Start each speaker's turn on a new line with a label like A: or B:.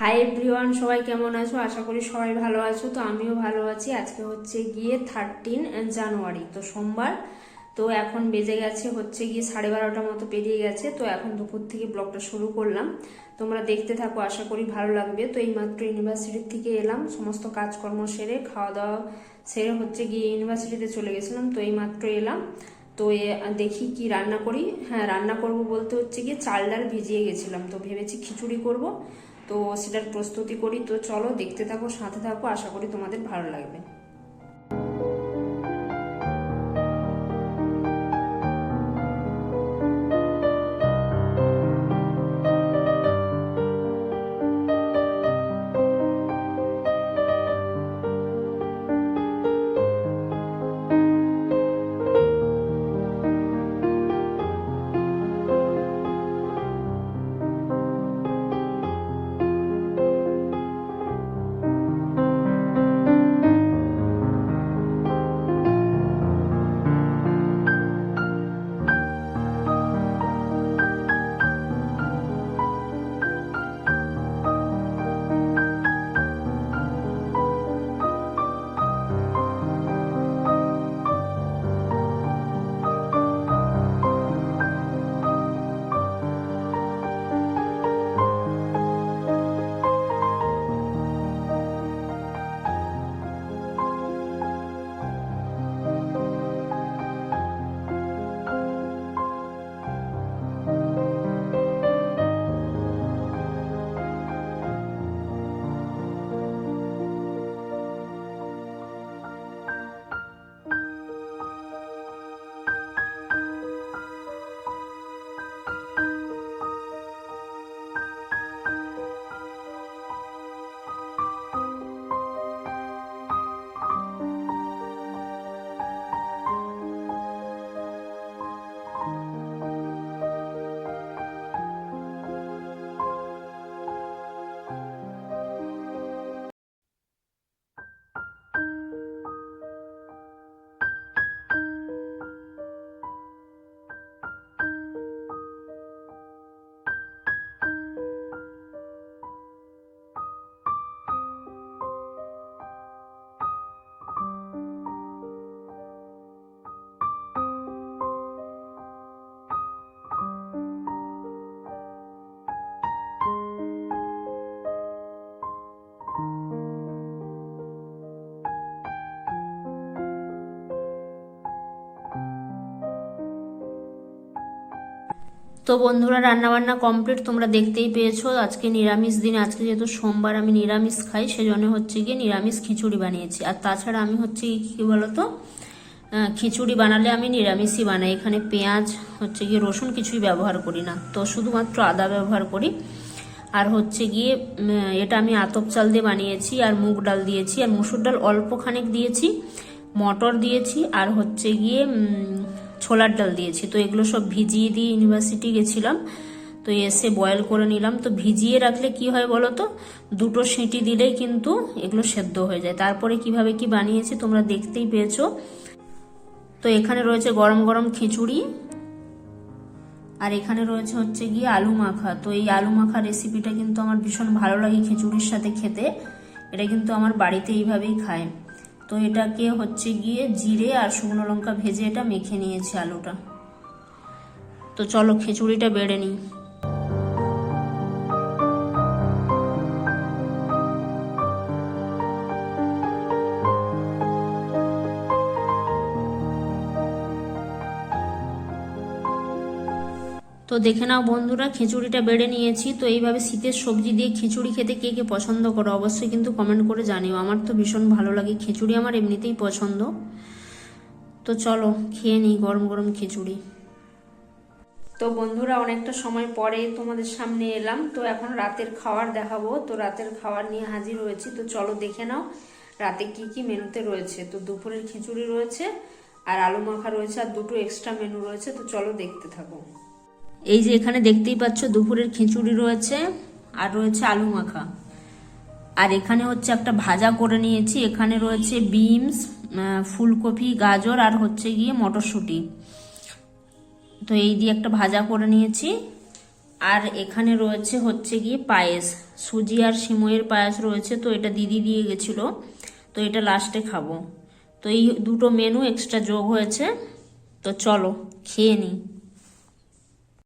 A: Hi everyone, সবাই কেমন আছো? আশা করি সবাই ভালো আছো। তো আমিও ভালো আছি। আজকে হচ্ছে গিয়ে 13 জানুয়ারি, তো সোমবার। তো এখন বেজে গেছে হচ্ছে গিয়ে 12:30 মতো পেরিয়ে গেছে। তো এখন দুপুর থেকে ব্লগটা শুরু করলাম। তোমরা দেখতে থাকো, আশা করি ভালো লাগবে। তো এইমাত্র ইউনিভার্সিটি থেকে এলাম, সমস্ত কাজকর্ম সেরে খাওয়া দাওয়া সেরে হচ্ছে গিয়ে ইউনিভার্সিটিতে চলে গেছিলাম। তো এইমাত্র এলাম। তো দেখি কি রান্না করি। হ্যাঁ, রান্না করব বলতে হচ্ছে গিয়ে চাল ডাল ভিজিয়ে গেছিলাম, তো ভেবেছি খিচুড়ি করব। তো সেটার প্রস্তুতি করি। তো চলো দেখতে থাকো, সাথে থাকো, আশা করি তোমাদের ভালো লাগবে। তো বন্ধুরা, রান্নাবান্না কমপ্লিট, তোমরা দেখতেই পেয়েছো। আজকে নিরামিষ দিন, আজকে যেহেতু সোমবার আমি নিরামিষ খাই, সেজন্য হচ্ছে গিয়ে নিরামিষ খিচুড়ি বানিয়েছি। আর তাছাড়া আমি হচ্ছে কি বলতো, খিচুড়ি বানালে আমি নিরামিষই বানাই। এখানে পেঁয়াজ হচ্ছে গিয়ে রসুন কিছুই ব্যবহার করি না, তো শুধুমাত্র আদা ব্যবহার করি। আর হচ্ছে গিয়ে এটা আমি আতপ চাল দিয়ে বানিয়েছি, আর মুগ ডাল দিয়েছি, আর মসুর ডাল অল্প খানিক দিয়েছি, মটর দিয়েছি, আর হচ্ছে গিয়ে ছোলার ডাল দিয়েছি। তো এগুলো সব ভিজিয়ে দিয়ে ইউনিভার্সিটি গেছিলাম, তো এসে বয়েল করে নিলাম। তো ভিজিয়ে রাখলে কি হয় বলো তো, দুটো সিটি দিলেই কিন্তু এগুলো সেদ্ধ হয়ে যায়। তারপরে কিভাবে কি বানিয়েছি তোমরা দেখতেই পেয়েছো। তো এখানে রয়েছে গরম গরম খিচুড়ি, আর এখানে রয়েছে হচ্ছে গিয়ে আলু মাখা। তো এই আলু মাখা রেসিপিটা কিন্তু আমার ভীষণ ভালো লাগে খিচুড়ির সাথে খেতে। এটা কিন্তু আমার বাড়িতে এইভাবেই খায়। তো এটাকে হচ্ছে গিয়ে জিরে আর শুকনো লঙ্কা ভেজে এটা মেখে নিয়েছি আলুটা। তো চলো খিচুড়িটা বেড়ে নিই। তো দেখে নাও বন্ধুরা, খিচুড়িটা বেড়ে নিয়েছি। তো এইভাবে শীতের সবজি দিয়ে খিচুড়ি খেতে কে কে পছন্দ করো অবশ্যই কিন্তু কমেন্ট করে জানিও। আমার তো ভীষণ ভালো লাগে খিচুড়ি, আমার এমনিতেই পছন্দ। তো চলো খেয়ে নিই গরম গরম খিচুড়ি। তো বন্ধুরা, অনেকটা সময় পরে তোমাদের সামনে এলাম। তো এখন রাতের খাবার দেখাবো। তো রাতের খাবার নিয়ে হাজির হয়েছি। তো চলো দেখে নাও রাতে কি কি মেনুতে রয়েছে। তো দুপুরের খিচুড়ি রয়েছে, আর আলু মাখা রয়েছে, আর দুটো এক্সট্রা মেনু রয়েছে। তো চলো দেখতে থাকো। এই যে এখানে দেখতেই পাচ্ছ দুপুরের খিচুড়ি রয়েছে, আর রয়েছে আলু মাখা, আর এখানে হচ্ছে একটা ভাজা করে নিয়েছি। এখানে রয়েছে বিনস, ফুলকপি, গাজর, আর হচ্ছে গিয়ে মটরশুঁটি। তো এই দিয়ে একটা ভাজা করে নিয়েছি। আর এখানে রয়েছে হচ্ছে গিয়ে পায়েস, সুজি আর সিমইয়ের পায়েস রয়েছে। তো এটা দিদি দিয়ে গেছিলো, তো এটা লাস্টে খাবো। তো এই দুটো মেনু এক্সট্রা যোগ হয়েছে। তো চলো খেয়ে নিই।